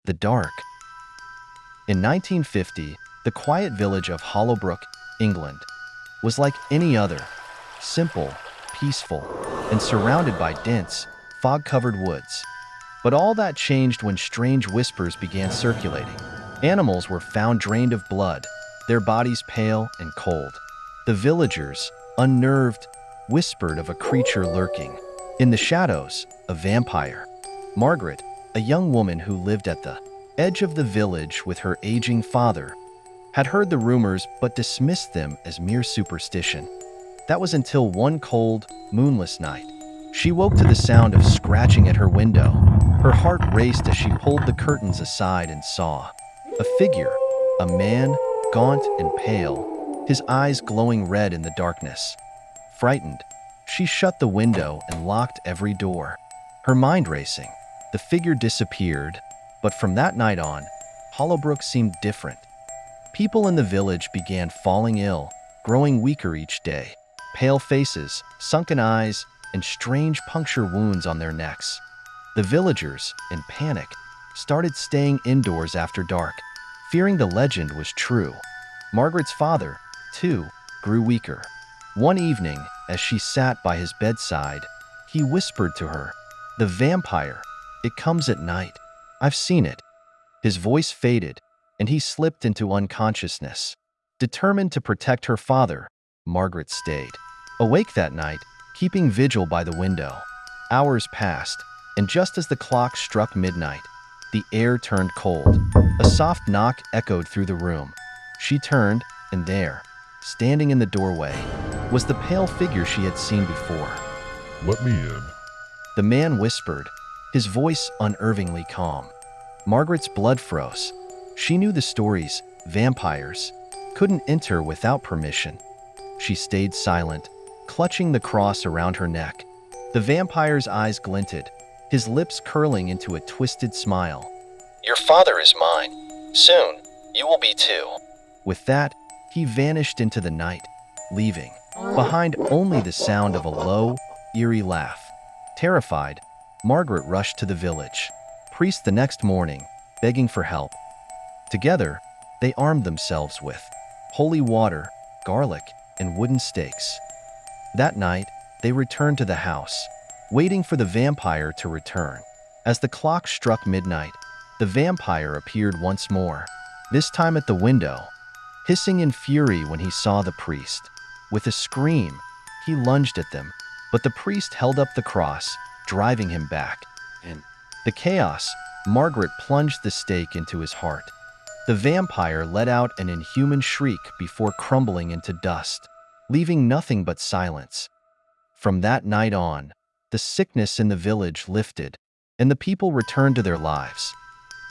The dark. In 1950, the quiet village of Hollowbrook, England, was like any other, simple, peaceful, and surrounded by dense, fog-covered woods. But all that changed when strange whispers began circulating. Animals were found drained of blood, their bodies pale and cold. The villagers, unnerved, whispered of a creature lurking. In the shadows, a vampire. Margaret, a young woman who lived at the edge of the village with her aging father, had heard the rumors but dismissed them as mere superstition. That was until one cold, moonless night. She woke to the sound of scratching at her window. Her heart raced as she pulled the curtains aside and saw a figure, a man, gaunt and pale, his eyes glowing red in the darkness. Frightened, she shut the window and locked every door. Her mind racing, the figure disappeared, but from that night on, Hollowbrook seemed different. People in the village began falling ill, growing weaker each day. Pale faces, sunken eyes, and strange puncture wounds on their necks. The villagers, in panic, started staying indoors after dark, fearing the legend was true. Margaret's father, too, grew weaker. One evening, as she sat by his bedside, he whispered to her, "The vampire, it comes at night. I've seen it." His voice faded, and he slipped into unconsciousness. Determined to protect her father, Margaret stayed awake that night, keeping vigil by the window. Hours passed, and just as the clock struck midnight, the air turned cold. A soft knock echoed through the room. She turned, and there, standing in the doorway, was the pale figure she had seen before. "Let me in." The man whispered, his voice unnervingly calm. Margaret's blood froze. She knew the stories, vampires, couldn't enter without permission. She stayed silent, clutching the cross around her neck. The vampire's eyes glinted, his lips curling into a twisted smile. "Your father is mine. Soon, you will be too." With that, he vanished into the night, leaving behind only the sound of a low, eerie laugh. Terrified, Margaret rushed to the village priest the next morning, begging for help. Together, they armed themselves with holy water, garlic, and wooden stakes. That night, they returned to the house, waiting for the vampire to return. As the clock struck midnight, the vampire appeared once more, this time at the window, hissing in fury when he saw the priest. With a scream, he lunged at them, but the priest held up the cross, driving him back. In the chaos, Margaret plunged the stake into his heart. The vampire let out an inhuman shriek before crumbling into dust, leaving nothing but silence. From that night on, the sickness in the village lifted, and the people returned to their lives.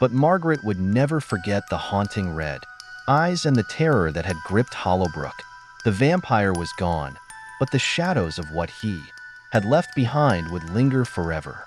But Margaret would never forget the haunting red eyes and the terror that had gripped Hollowbrook. The vampire was gone, but the shadows of what he had left behind would linger forever.